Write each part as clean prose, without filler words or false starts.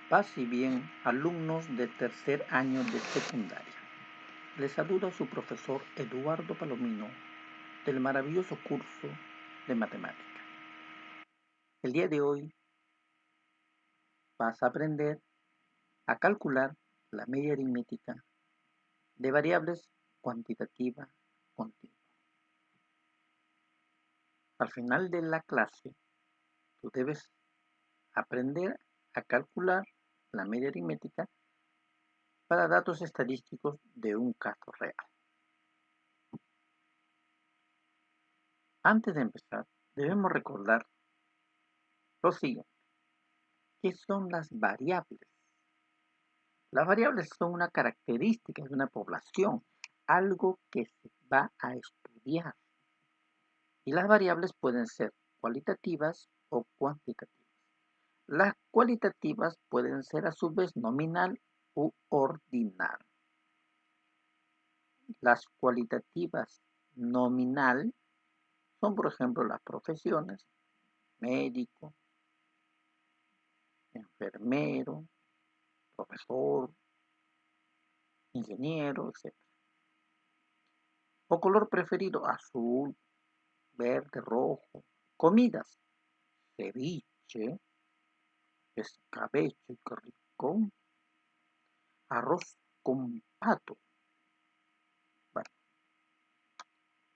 Paz y bien, alumnos de tercer año de secundaria. Les saluda su profesor Eduardo Palomino del maravilloso curso de matemática. El día de hoy vas a aprender a calcular la media aritmética de variables cuantitativa continua. Al final de la clase, tú debes aprender a calcular la media aritmética para datos estadísticos de un caso real. Antes de empezar, debemos recordar lo siguiente. ¿Qué son las variables? Las variables son una característica de una población, algo que se va a estudiar. Y las variables pueden ser cualitativas o cuantitativas. Las cualitativas pueden ser a su vez nominal u ordinal. Las cualitativas nominal son, por ejemplo, las profesiones, médico, enfermero, profesor, ingeniero, etc. O color preferido, azul, verde, rojo. Comidas, ceviche, escabeche, qué rico. Arroz con pato. Bueno,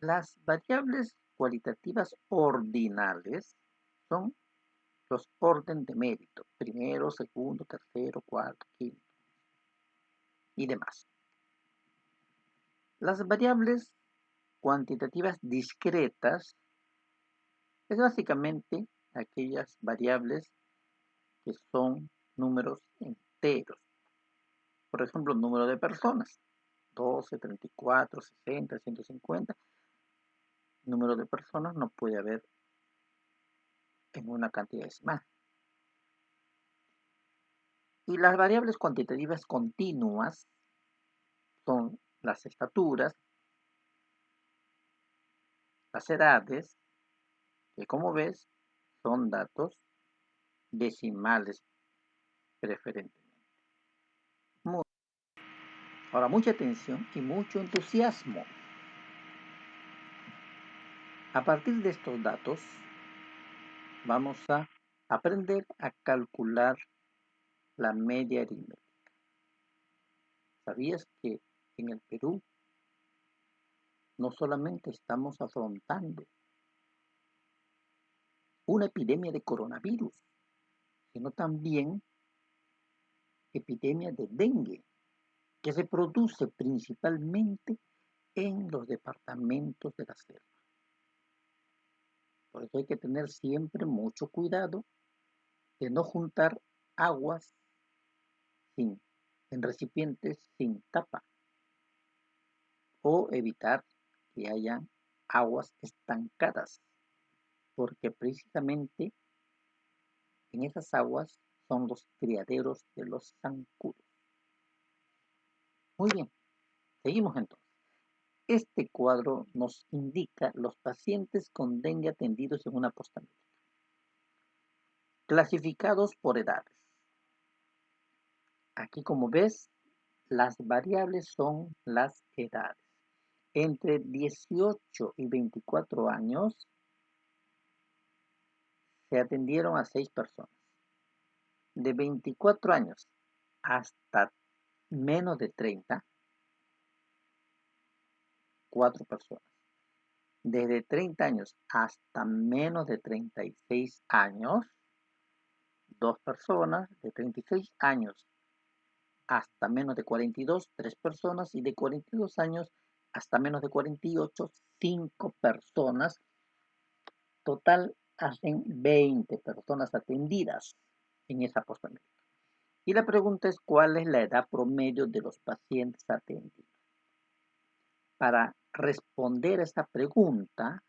las variables cualitativas ordinales son los orden de mérito, primero, segundo, tercero, cuarto, quinto y demás. Las variables cuantitativas discretas es básicamente aquellas variables que son números enteros. Por ejemplo, número de personas, 12, 34, 60, 150. Número de personas no puede haber en una cantidad decimal. Y las variables cuantitativas continuas son las estaturas, las edades, que como ves son datos decimales preferentemente. Ahora mucha atención y mucho entusiasmo. A partir de estos datos vamos a aprender a calcular la media aritmética. ¿Sabías que en el Perú no solamente estamos afrontando una epidemia de coronavirus, sino también epidemia de dengue, que se produce principalmente en los departamentos de la selva? Por eso hay que tener siempre mucho cuidado de no juntar aguas en recipientes sin tapa o evitar que haya aguas estancadas, porque precisamente en esas aguas son los criaderos de los zancudos. Muy bien, seguimos entonces. Este cuadro nos indica los pacientes con dengue atendidos en una postamédica, clasificados por edades. Aquí, como ves, las variables son las edades. Entre 18 y 24 años se atendieron a 6 personas. De 24 años hasta menos de 30, 4 personas. Desde 30 años hasta menos de 36 años, 2 personas. De 36 años hasta menos de 42, 3 personas. Y de 42 años hasta menos de 48, 5 personas. Total hacen 20 personas atendidas en esa postamédica. Y la pregunta es, ¿cuál es la edad promedio de los pacientes atendidos? Para responder a esta pregunta,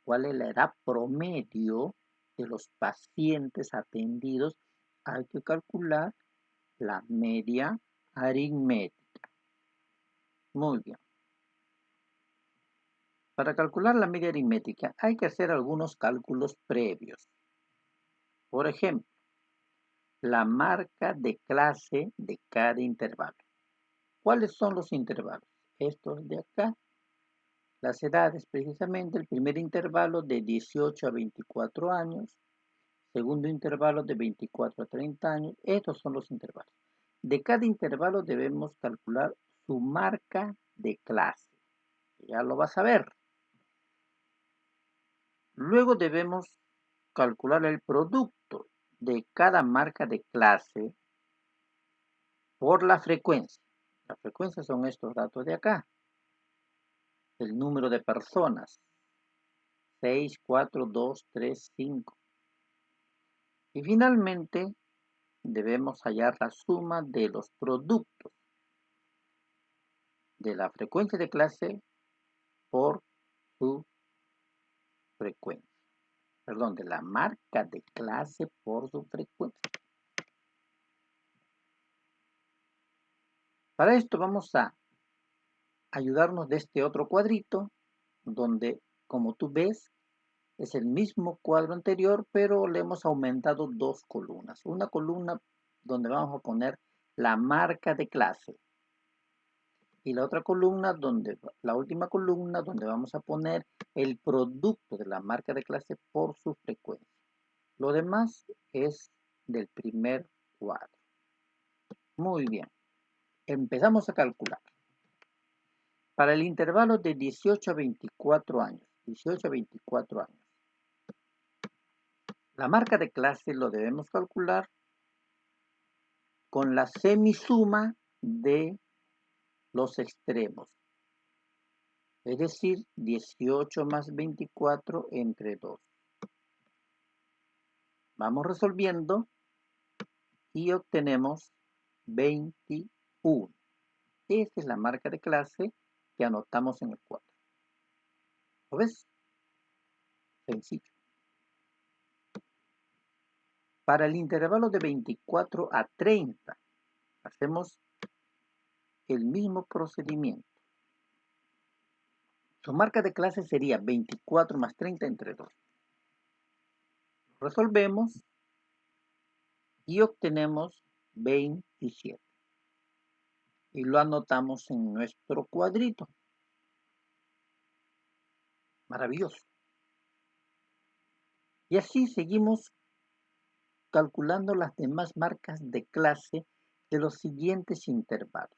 ¿cuál es la edad promedio de los pacientes atendidos? Hay que calcular la media aritmética. Muy bien. Para calcular la media aritmética hay que hacer algunos cálculos previos. Por ejemplo, la marca de clase de cada intervalo. ¿Cuáles son los intervalos? Estos de acá. Las edades, precisamente, el primer intervalo de 18 a 24 años, segundo intervalo de 24 a 30 años. Estos son los intervalos. De cada intervalo debemos calcular su marca de clase. Ya lo vas a ver. Luego debemos calcular el producto de cada marca de clase por la frecuencia. La frecuencia son estos datos de acá. El número de personas. 6, 4, 2, 3, 5. Y finalmente debemos hallar la suma de los productos de la frecuencia de clase por su frecuencia. Perdón, de la marca de clase por su frecuencia. Para esto vamos a ayudarnos de este otro cuadrito, donde, como tú ves, es el mismo cuadro anterior, pero le hemos aumentado dos columnas. Una columna donde vamos a poner la marca de clase. Y la otra columna, la última columna, donde vamos a poner el producto de la marca de clase por su frecuencia. Lo demás es del primer cuadro. Muy bien. Empezamos a calcular. Para el intervalo de 18 a 24 años, la marca de clase lo debemos calcular con la semisuma de los extremos. Es decir, 18 más 24 entre 2. Vamos resolviendo y obtenemos 21. Esta es la marca de clase que anotamos en el cuadro. ¿Lo ves? Sencillo. Para el intervalo de 24 a 30, hacemos el mismo procedimiento. Su marca de clase sería 24 más 30 entre 2. Resolvemos y obtenemos 27. Y lo anotamos en nuestro cuadrito. Maravilloso. Y así seguimos calculando las demás marcas de clase de los siguientes intervalos.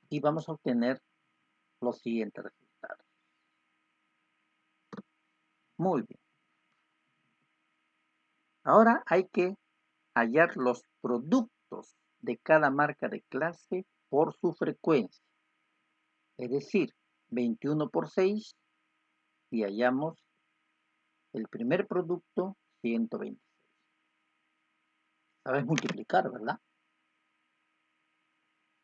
Y vamos a obtener los siguientes resultados. Muy bien. Ahora hay que hallar los productos de cada marca de clase por su frecuencia. Es decir, 21 por 6 y hallamos el primer producto 126. Sabes multiplicar, ¿verdad?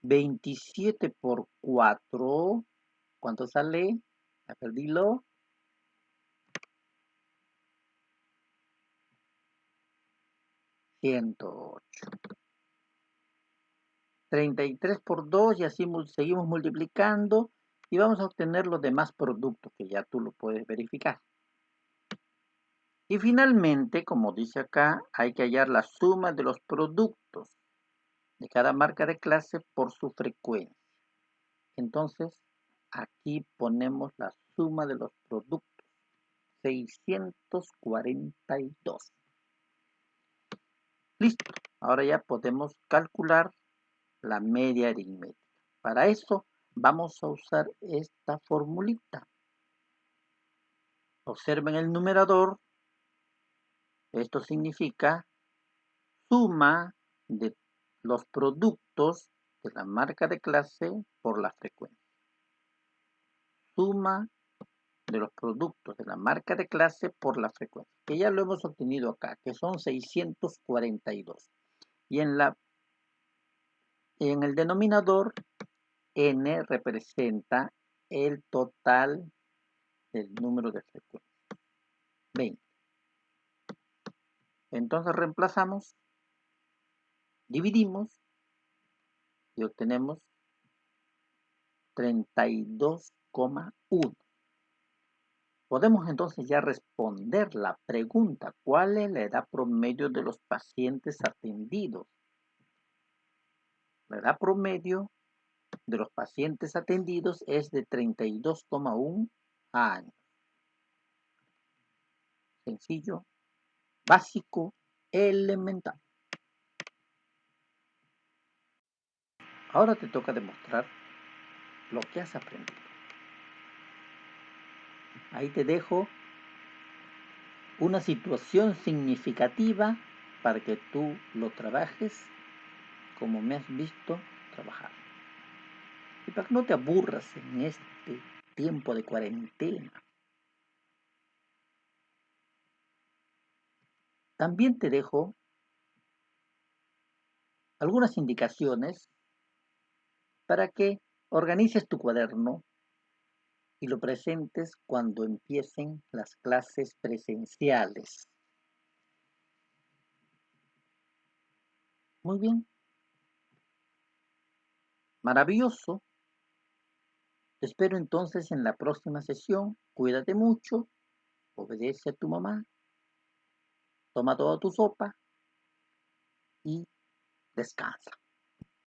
27 por 4, ¿cuánto sale? Ya perdílo. 108. 33 por 2 y así seguimos multiplicando y vamos a obtener los demás productos que ya tú lo puedes verificar. Y finalmente, como dice acá, hay que hallar la suma de los productos de cada marca de clase por su frecuencia. Entonces, aquí ponemos la suma de los productos. 642. Listo. Ahora ya podemos calcular la media aritmética. Para eso vamos a usar esta formulita. Observen el numerador. Esto significa suma de los productos de la marca de clase por la frecuencia. Suma de los productos de la marca de clase por la frecuencia, que ya lo hemos obtenido acá, que son 642. Y en el denominador, n representa el total del número de frecuencias, 20. Entonces reemplazamos, dividimos y obtenemos 32,1. Podemos entonces ya responder la pregunta, ¿cuál es la edad promedio de los pacientes atendidos? La edad promedio de los pacientes atendidos es de 32,1 años. Sencillo, básico, elemental. Ahora te toca demostrar lo que has aprendido. Ahí te dejo una situación significativa para que tú lo trabajes como me has visto trabajar. Y para que no te aburras en este tiempo de cuarentena. También te dejo algunas indicaciones para que organices tu cuaderno y lo presentes cuando empiecen las clases presenciales. Muy bien, maravilloso. Te espero entonces en la próxima sesión. Cuídate mucho, obedece a tu mamá, toma toda tu sopa y descansa.